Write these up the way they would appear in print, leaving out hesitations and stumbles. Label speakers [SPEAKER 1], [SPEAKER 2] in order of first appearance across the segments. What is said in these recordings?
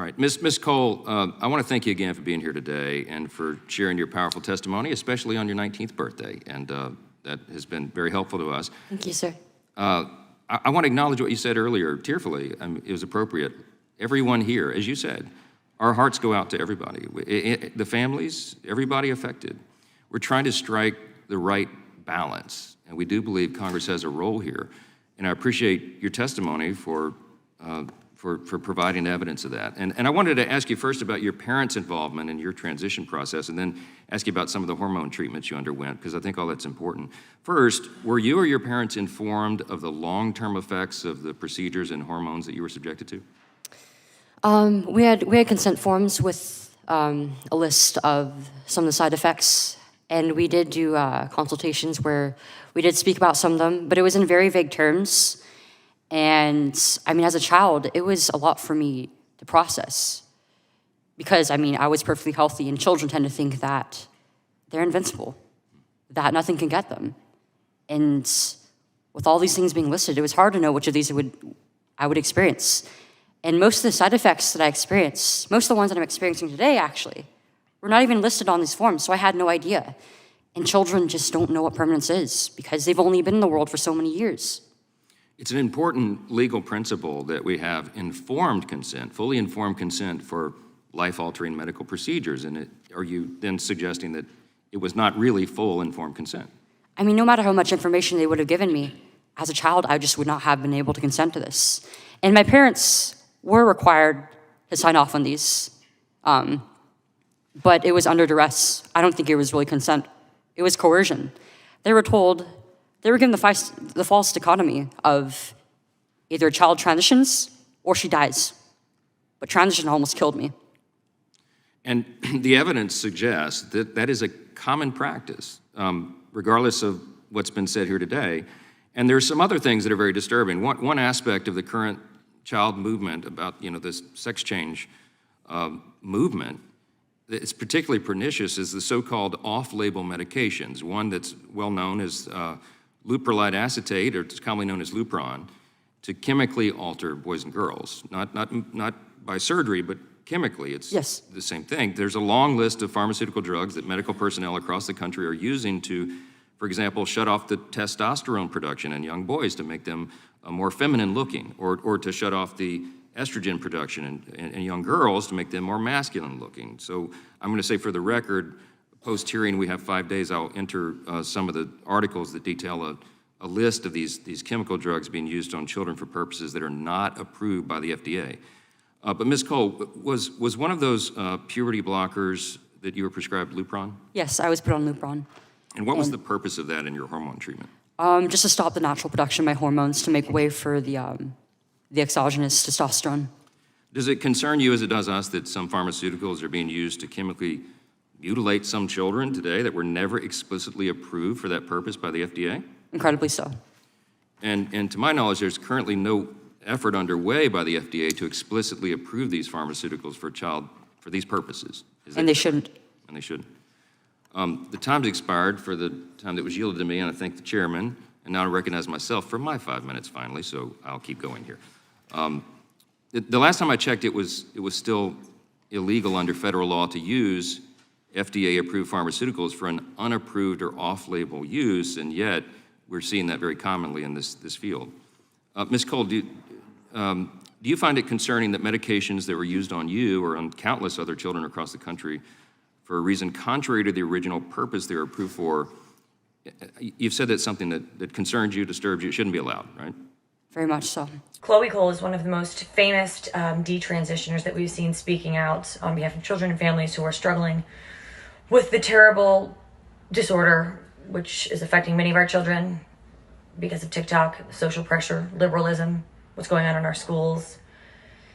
[SPEAKER 1] right, Ms. Cole, I want to thank you again for being here today and for sharing your powerful testimony, especially on your 19th birthday, and that has been very helpful to us.
[SPEAKER 2] Thank you, sir.
[SPEAKER 1] I want to acknowledge what you said earlier, tearfully. I mean, it was appropriate. Everyone here, as you said, our hearts go out to everybody, the families, everybody affected. We're trying to strike the right balance, and we do believe Congress has a role here. And I appreciate your testimony for providing evidence of that. And I wanted to ask you first about your parents' involvement in your transition process, and then ask you about some of the hormone treatments you underwent, because I think all that's important. First, were you or your parents informed of the long-term effects of the procedures and hormones that you were subjected to?
[SPEAKER 2] We had consent forms with a list of some of the side effects, and we did do consultations where we did speak about some of them, but it was in very vague terms. And I mean, as a child, it was a lot for me to process because, I mean, I was perfectly healthy, and children tend to think that they're invincible, that nothing can get them. And with all these things being listed, it was hard to know which of these I would experience. And most of the side effects that I experienced, most of the ones that I'm experiencing today, actually, were not even listed on these forms, so I had no idea. And children just don't know what permanence is because they've only been in the world for so many years.
[SPEAKER 1] It's an important legal principle that we have informed consent, fully informed consent for life-altering medical procedures. And are you then suggesting that it was not really full informed consent?
[SPEAKER 2] I mean, no matter how much information they would have given me, as a child, I just would not have been able to consent to this. And my parents were required to sign off on these, but it was under duress. I don't think it was really consent. It was coercion. They were given the false dichotomy of either a child transitions or she dies. But transition almost killed me.
[SPEAKER 1] And the evidence suggests that that is a common practice, regardless of what's been said here today. And there's some other things that are very disturbing. One aspect of the current child movement about, this sex change movement that's particularly pernicious is the so-called off-label medications. One that's well known as leuprolide acetate, or it's commonly known as Lupron, to chemically alter boys and girls. Not by surgery, but chemically. It's
[SPEAKER 2] yes.
[SPEAKER 1] The same thing. There's a long list of pharmaceutical drugs that medical personnel across the country are using to, for example, shut off the testosterone production in young boys to make them more feminine looking, or to shut off the estrogen production in young girls to make them more masculine looking. So I'm going to say for the record, post-hearing, we have 5 days. I'll enter some of the articles that detail a list of these chemical drugs being used on children for purposes that are not approved by the FDA. But Ms. Cole, was one of those puberty blockers that you were prescribed Lupron?
[SPEAKER 2] Yes, I was put on Lupron.
[SPEAKER 1] And what was the purpose of that in your hormone treatment?
[SPEAKER 2] Just to stop the natural production of my hormones to make way for the exogenous testosterone.
[SPEAKER 1] Does it concern you, as it does us, that some pharmaceuticals are being used to chemically mutilate some children today that were never explicitly approved for that purpose by the FDA?
[SPEAKER 2] Incredibly so.
[SPEAKER 1] And to my knowledge, there's currently no effort underway by the FDA to explicitly approve these pharmaceuticals for these purposes.
[SPEAKER 2] And they shouldn't.
[SPEAKER 1] And they shouldn't. The time's expired for the time that was yielded to me, and I thank the chairman, and now I recognize myself for my 5 minutes finally, so I'll keep going here. The last time I checked, it was still illegal under federal law to use FDA-approved pharmaceuticals for an unapproved or off-label use, and yet we're seeing that very commonly in this field. Ms. Cole, do you find it concerning that medications that were used on you or on countless other children across the country for a reason contrary to the original purpose they were approved for, you've said that's something that concerns you, disturbs you, it shouldn't be allowed, right?
[SPEAKER 2] Very much so.
[SPEAKER 3] Chloe Cole is one of the most famous detransitioners that we've seen speaking out on behalf of children and families who are struggling with the terrible disorder which is affecting many of our children because of TikTok, social pressure, liberalism, what's going on in our schools,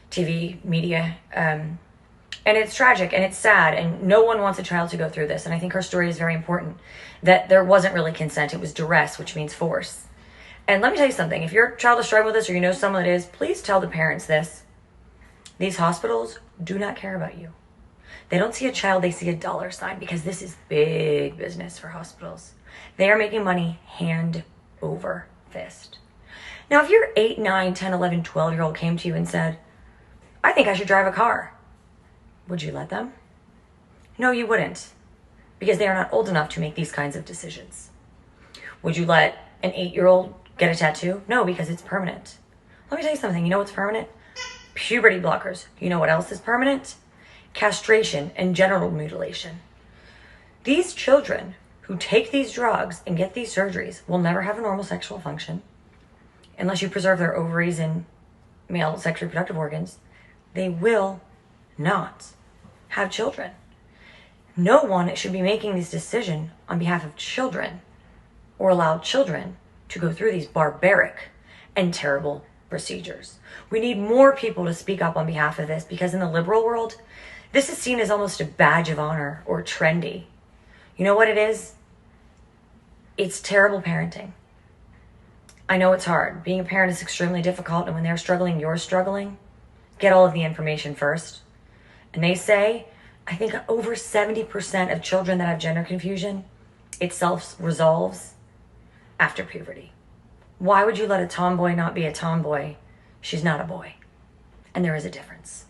[SPEAKER 3] TV, media. And it's tragic and it's sad, and no one wants a child to go through this. And I think her story is very important, that there wasn't really consent, it was duress, which means force. And let me tell you something, if your child is struggling with this or you know someone that is, please tell the parents this. These hospitals do not care about you. They don't see a child, they see a dollar sign, because this is big business for hospitals. They are making money hand over fist. Now, if your 8, 9, 10, 11, 12-year-old came to you and said, I think I should drive a car, Would you let them? No, you wouldn't, because they are not old enough to make these kinds of decisions. Would you let an 8-year-old get a tattoo? No, because it's permanent. Let me tell you something. You know what's permanent? Puberty blockers. You know what else is permanent? Castration and genital mutilation. These children who take these drugs and get these surgeries will never have a normal sexual function unless you preserve their ovaries and male sexually reproductive organs. They will not have children. No one should be making this decision on behalf of children or allow children to go through these barbaric and terrible procedures. We need more people to speak up on behalf of this, because in the liberal world, this is seen as almost a badge of honor or trendy. You know what it is? It's terrible parenting. I know it's hard. Being a parent is extremely difficult, and when they're struggling, you're struggling. Get all of the information first. And they say, I think over 70% of children that have gender confusion, it self-resolves after puberty. Why would you let a tomboy not be a tomboy? She's not a boy. And there is a difference.